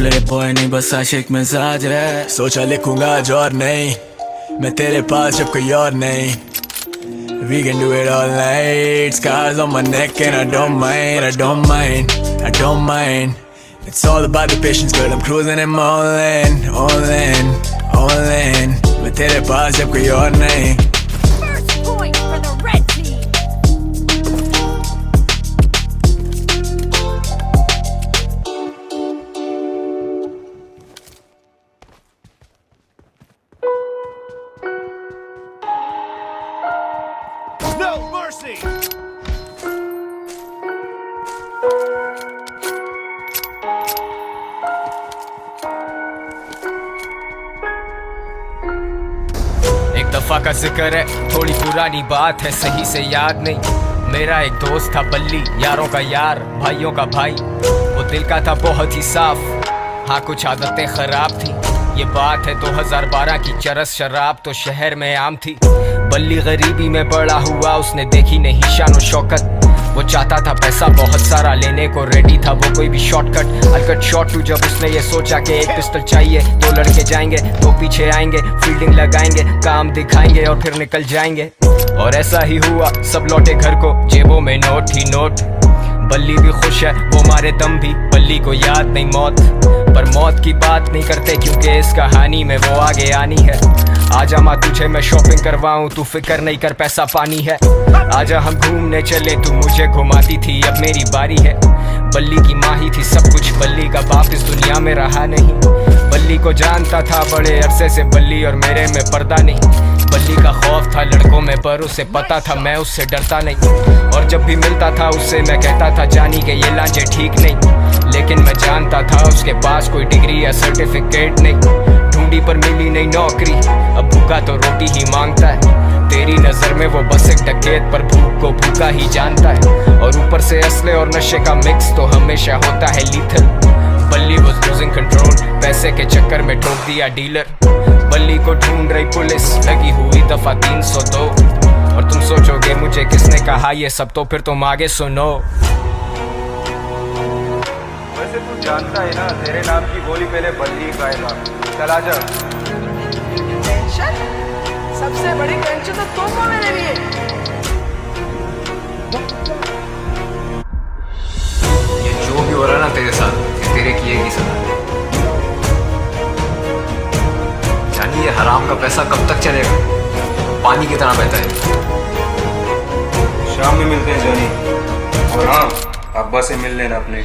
Play boy नहीं बस आशिक मिजाज है। सोचा लिखूंगा आज और नहीं, मैं तेरे पास जब कोई और नहीं। We can do it all night, scars on my neck and I don't mind, I don't mind, I don't mind. It's all about the patience, girl, I'm cruising and I'm all in, all in, all in. मैं तेरे पास जब कोई और नहीं। First point for the red team. No mercy! एक दफा का जिक्र है, थोड़ी पुरानी बात है, सही से याद नहीं। मेरा एक दोस्त था बल्ली, यारों का यार, भाइयों का भाई। वो दिल का था बहुत ही साफ, हाँ कुछ आदतें खराब थी। ये बात है 2012 की, चरस शराब तो शहर में आम थी। बल्ली गरीबी में बड़ा हुआ, उसने देखी नहीं शान और शौकत। वो चाहता था पैसा बहुत सारा, लेने को रेडी था वो कोई भी शॉर्टकट। अलकट शॉट टू जब उसने ये सोचा कि एक पिस्टल चाहिए, दो लड़के जाएंगे, दो पीछे आएंगे, फील्डिंग लगाएंगे, काम दिखाएंगे और फिर निकल जाएंगे। और ऐसा ही हुआ, सब लौटे घर को, जेबों में नोट ही नोट। बल्ली भी खुश है, वो मारे दम भी, बल्ली को याद नहीं मौत। पर मौत की बात नहीं करते क्योंकि इस कहानी में वो आगे आनी है। आजा माँ तुझे मैं शॉपिंग करवाऊं, तू फिक्र नहीं कर पैसा पानी है। आजा हम घूमने चले, तू मुझे घुमाती थी, अब मेरी बारी है। बल्ली की माँ ही थी सब कुछ, बल्ली का बाप इस दुनिया में रहा नहीं। बल्ली को जानता था बड़े अरसे से, बल्ली और मेरे में पर्दा नहीं। बल्ली का खौफ था लड़कों में, पर उसे पता था मैं उससे डरता नहीं। और जब भी मिलता था उससे मैं कहता था जानी के ये लांजे ठीक नहीं। लेकिन मैं जानता था उसके पास कोई डिग्री या सर्टिफिकेट नहीं। ढूंढी पर मिली नहीं नौकरी, अब भूखा तो रोटी ही मांगता है। तेरी नजर में वो बस एक डकैत, पर भूख को भूखा ही जानता है। और ऊपर से असले और नशे का मिक्स तो हमेशा होता है लीथल। बल्ली was losing control, पैसे के चक्कर में ठोक दिया डीलर। बल्ली को ढूंढ रही पुलिस, लगी हुई दफा 302। और तुम सोचोगे मुझे किसने कहा ये सब, तो फिर तुम आगे सुनो। वैसे तू जानता है ना, तेरे नाम की गोली पहले बल्ली खाएगा। चला जा। टेंशन? सबसे बड़ी टेंशन तो तुम हो मेरे लिए। ये जो भी हो रहा है ना तेरे साथ, ये तेरे किए की सजा है। यानी ये हराम का पैसा कब तक चलेगा, पानी की तरह बहता है। शाम में मिलते हैं जानी, और हाँ अब्बा से मिल लेना अपने।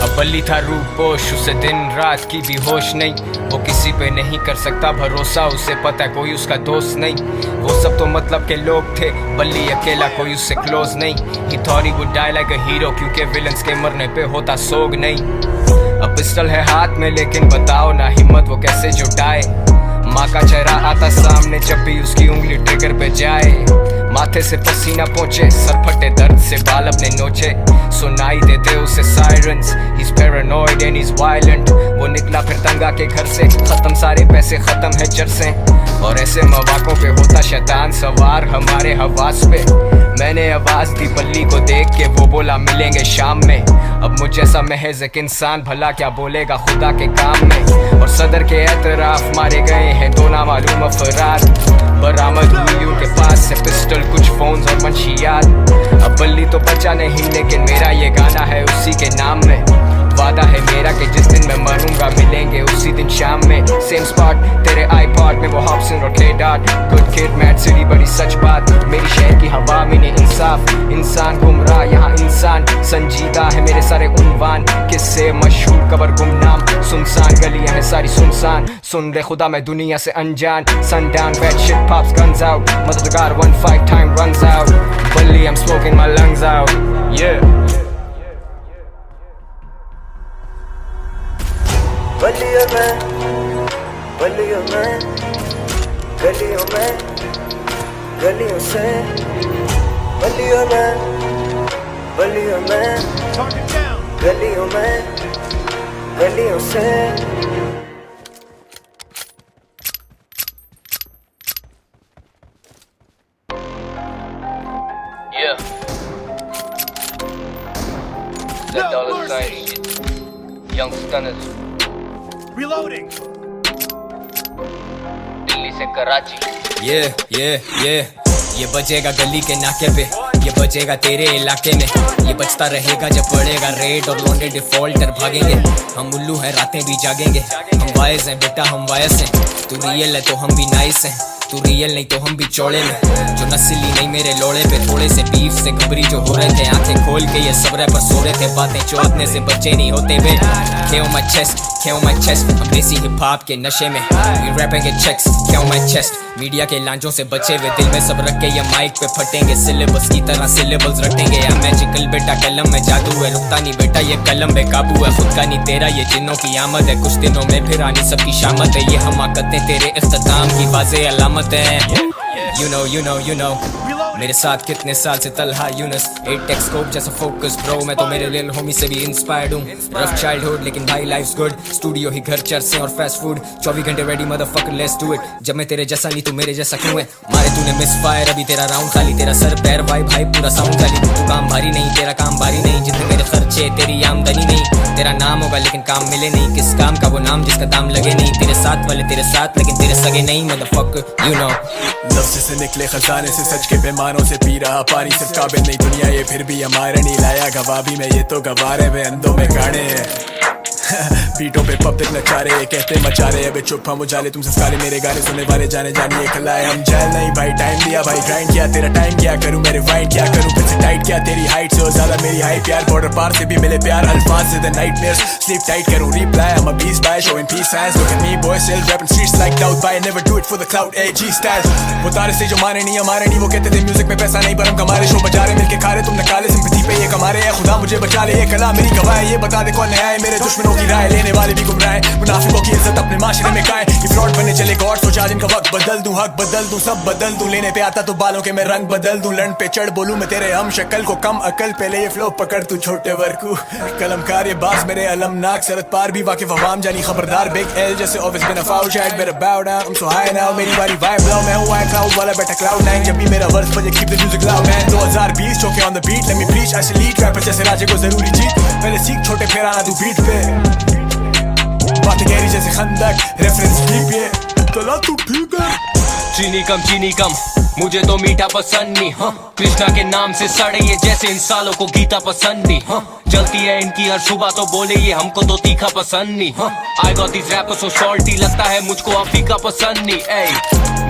अब बल्ली था रूपोश, उसे दिन रात की भी होश नहीं। वो किसी पे नहीं कर सकता भरोसा, उसे पता है कोई उसका दोस्त नहीं। वो सब तो मतलब के लोग थे, बल्ली अकेला कोई उससे क्लोज नहीं। He thought he would die like a hero, क्योंकि विलन्स के मरने पे होता सोग नहीं। अब पिस्टल है हाथ में, लेकिन बताओ ना हिम्मत वो कैसे जुटाए। माँ का चेहरा आता सामने जब भी उसकी उंगली ट्रिगर पे जाए। माथे से पसीना पहुंचे, सर फटे दर्द से बाल अपने नोचे। सुनाई देते उसे sirens, he's paranoid and he's violent। वो निकला फिर तंगा के घर से, खत्म सारे पैसे, खत्म है चरसें। और ऐसे मौकों पे होता शैतान सवार हमारे हवास पे। मैंने आवाज दी बल्ली को देख के, वो बोला मिलेंगे शाम में। अब मुझ जैसा महज एक इंसान भला क्या बोलेगा खुदा के काम में। और सदर के एतराफ मारे गए हैं दो नामालूम अफराद। बरामद हुई उनके पास से पिस्टल, कुछ फोन्स और मंशियात। अब बल्ली तो बचा नहीं, लेकिन मेरा ये गाना है उसी के नाम में। वादा है मेरा कि जिस दिन मैं मरूंगा मिलेंगे उसी दिन शाम में। सेम स्पॉट तेरे आईपॉड में, वो हॉब्सन और के dot. Good kid mad city बड़ी सच बात, मेरी शहर की हवा में ने इंसाफ। इंसान गुमराह यहाँ इंसान संजीदा है, मेरे सारे उन्वान किससे मशहूर कबर गुमनाम। सुनसान गलियां हैं सारी सुनसान, सुन ले खुदा मैं दुनिया से अनजान। Sundown red shit pops guns out, मददगार 1-5 time runs out। Bully I'm smoking my lungs out, yeah। गलियों में गलियों में गलियों से गलियों में Target down! गलियों में गलियों से। Yeah. That No dollar mercy! sign shit. Young stunners. Reloading. Delhi से कराची ये बजेगा गली के नाके पे, ये बजेगा तेरे इलाके में, ये बजता रहेगा जब पड़ेगा रेड और लौंडे डिफॉल्टर भागेंगे। हम उल्लू हैं रातें भी जागेंगे, हम वाइज हैं बेटा हम वायस हैं, तू रियल है तो हम भी नाइस हैं, तू रियल नहीं तो हम भी चौड़े में, जो नस्ली नहीं मेरे लोड़े पे, थोड़े से बीफ से घबरी जो हो रहे थे, आंखें खोल के ये सब रैपर सो रहे थे, बातें चौथने से बच्चे नहीं होते बे। Kill my chest, हम देसी हिप हॉप के नशे में, we rapping के checks, kill my chest, media के लांचों से बचे हुए, दिल में सब रख के ये माइक पे फटेंगे, सिलेबस की तरह सिलेबल्स रटेंगे, या मैजिकल बेटा कलम में जादू है, रुकता नहीं बेटा ये कलम बेकाबू है, खुद का नहीं तेरा ये जिन्नों की आमद है, कुछ दिनों में फिर आनी सबकी शामत है, ये हमाकतें तेरे इख्तिताम की वाज़े अलामत है। You know मेरे साथ कितने साल से तलहा यूनस, 8x स्कोप जैसा फोकस ब्रो, मैं तो मेरे लिल होमी से भी इंस्पायर्ड हूँ, रफ चाइल्डहुड लेकिन भाई लाइफ्स गुड, स्टूडियो ही घर चर्चे और फास्ट फूड, 24 घंटे ready motherfucker let's do it, जब मैं तेरे जैसा नहीं तू मेरे जैसा क्यों है, मारे तूने मिस फायर अभी तेरा राउंड खाली, तेरा सर पैर भाई पूरा साउंड खाली, तू काम भारी नहीं तेरा काम भारी नहीं, जितने मेरे खर्चे तेरी आमदनी नहीं, तेरा नाम होगा लेकिन काम मिले नहीं, किस काम का वो नाम जिसका दाम लगे नहीं, तेरे साथ वाले तेरे साथ लेकिन तेरे सगे नहीं मदरफकर you know। लफ्ज़ से निकले खजाने से सच के पैमानों से पी रहा पानी, सिर्फ काबिल नहीं दुनिया ये फिर भी हमारे नहीं लाया गवाह भी मैं, ये तो गवारे में अंधों में गाड़े हैं बीटों पे पब्लिक नचारे कहते मचारे, अबे चुप हम उजाले तुमसे सारे मेरे गाने सुनने वाले जाने जानिए खलाए, हम जेल नहीं भाई टाइम दिया भाई ग्राइंड किया, तेरा टाइम क्या करूं मैं रिवाइंड क्या करूं, फिर से टाइट क्या तेरी हाइट से ज्यादा मेरी हाइट, यार बॉर्डर पार से भी मिले प्यार, अल्फाज से द नाइटमेयर्स स्लीप टाइट करूं reply, I'm a beast by showing peace signs, look at me boy still rapping streets like doubt by never do it for the clout AG style, वो तारे से जो माने नहीं हमारे नहीं, वो कहते थे म्यूजिक में पैसा नहीं पर हम कमा रहे, शो बजा रहे मिलके खा रहे, तुमने काले सिंपैथी पे ये कमा रहे, खुदा मुझे बचा ले, ये कला मेरी गवाह है, ये बता दे कौन है मेरे दुश्मनों की राय लेने वाले भी गुमराह, मुनाफिकों की इज्जत अपने माशरे में काए, ये फ्रॉड बनने चले गॉड, सोचा जिनका वक्त बदल दूं, हक बदल दूं, सब बदल दूं, लेने पे आता तो बालों के मैं रंग बदल दूं, लंड पे चढ़ बोलूं मैं तेरे हम शक्ल को कम अकल, पहले ये फ्लो पकड़ तू छोटे वर्कू, कलमकार ये बास मेरे अलमनाक, सरत पार भी वाकिफ अवाम जानी खबरदार, बिग एल जैसे ऑफिस बिन फाउल शैक better bow down, I'm so high now, मेरी बारी वाइब लो, मैं हूं क्लाउड वाला बेटा क्लाउड 9, जब भी मेरा वर्स बजे keep the music loud man, 2020 चौके on the beat, let me preach, ऐसे लीड रैपर जैसे राजे को जरूरी जीत, पहले सीख छोटे फिर आना तू बीट पे, बातें गहरी जैसे खंदक रेफरेंस डीप ये चला तू ठीक है, चीनी कम मुझे तो मीठा पसंद नहीं, हाँ कृष्णा के नाम से सड़े ये जैसे इन सालों को गीता पसंद नहीं, हाँ जलती है इनकी हर सुबह तो बोले ये हमको तो तीखा पसंद नहीं, हाँ I got these rappers so salty लगता है मुझको अब फीका पसंद नहीं, ऐ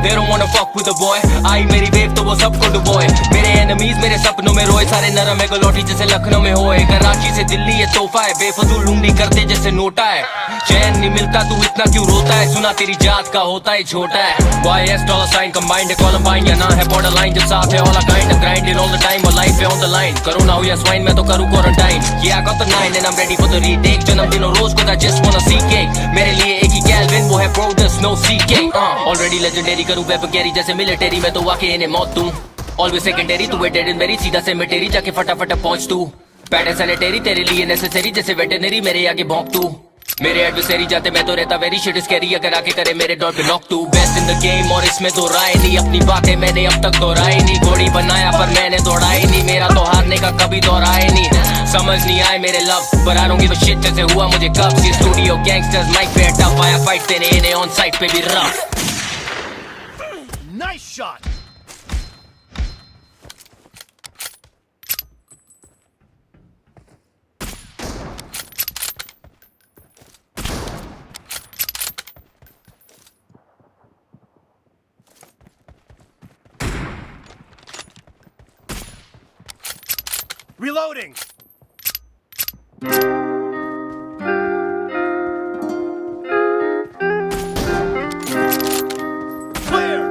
they don't wanna fuck with a boy, आई मेरी वेव तो वो सबको डुबोए, मेरे एनिमीज मेरे सपनों में रोए, सारे नरम है गलोटी जैसे लखनऊ में होए, कराची से दिल्ली ये तोहफा है, बेफजूल लूंगी करते जैसे नोटा है, चैन नहीं मिलता तू इतना क्यों रोता है, सुना तेरी जात का होता है छोटा है, YS डॉलर साइन कंबाइंड है कॉलम्बाइन या ना है बॉर्डर लाइन, जब साथ है all kind of grind all the time और लाइफ है ऑन द लाइन, कोरोना हो या स्वाइन मैं तो करूं quarantine, yeah I got the 9 and I'm ready for the retake, जन्मदिनों रोज को I just wanna see cake, मेरे लिए एक ही कैल्विन वो है ब्रोडस नो CK, ऑलरेडी लेजेंडरी करूं वेब गैरी जैसे मिलिटरी में तो आके इन्हें मौत दूं, ऑलवेज सेकेंडरी तू वेटेड इन मेरी सीधा से मेटेरी जाके फटाफट पहुंच तू, पैटर्न सैनिटरी तेरे लिए नेसेसरी जैसे वेटरनरी मेरे आगे भौंक तू, मेरे एडवर्सरी जाते मैं तो रहता वेरी शिट स्कैरी, अगर आके करे मेरे डॉट पे नॉक तू, बेस्ट इन द गेम और इसमें दो राय नहीं, अपनी बातें मैंने अब तक दोहराई नहीं, घोड़ी बनाया पर मैंने दौड़ाई नहीं, मेरा तो हारने का कभी दौरा ही नहीं, समझ नहीं आए मेरे लव पर I don't give a shit जैसे हुआ मुझे कब, ये स्टूडियो गैंगस्टर्स माइक पे टफ आया फाइट देने इन्हें ऑन साइट पे भी rough. Nice shot. Reloading. Clear.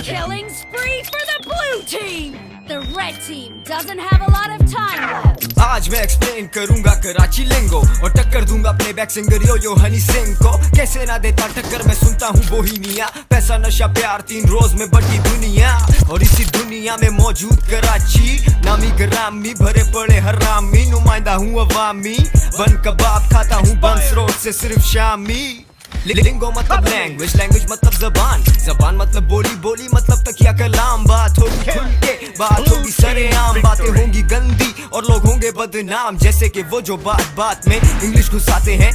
Killing spree for the blue team! The red team doesn't have a lot of time left. आज मैं एक्सप्लेन करूंगा कराची लिंगो और टक्कर दूंगा प्लेबैक सिंगर यो हनी सिंह को। कैसे ना देता टक्कर, मैं सुनता हूँ बोहीमिया। पैसा नशा प्यार 3 रोज में बढ़ती दुनिया, और इसी दुनिया में मौजूद कराची। नामी ग्रामी भरे पड़े हरामी, नुमाइंदा हूँ अवामी। बन कबाब खाता हूँ बंस रोड से सिर्फ शामी। लिंगो मतलब लैंग्वेज, लैंग्वेज मतलब जबान, जबान मतलब बोली, बोली मतलब तकिया कलाम। बात होगी खुल के, बात होगी सरेआम, बातें होंगी गंदी और लोग होंगे बदनाम। जैसे कि वो जो बात बात में इंग्लिश घुसाते हैं।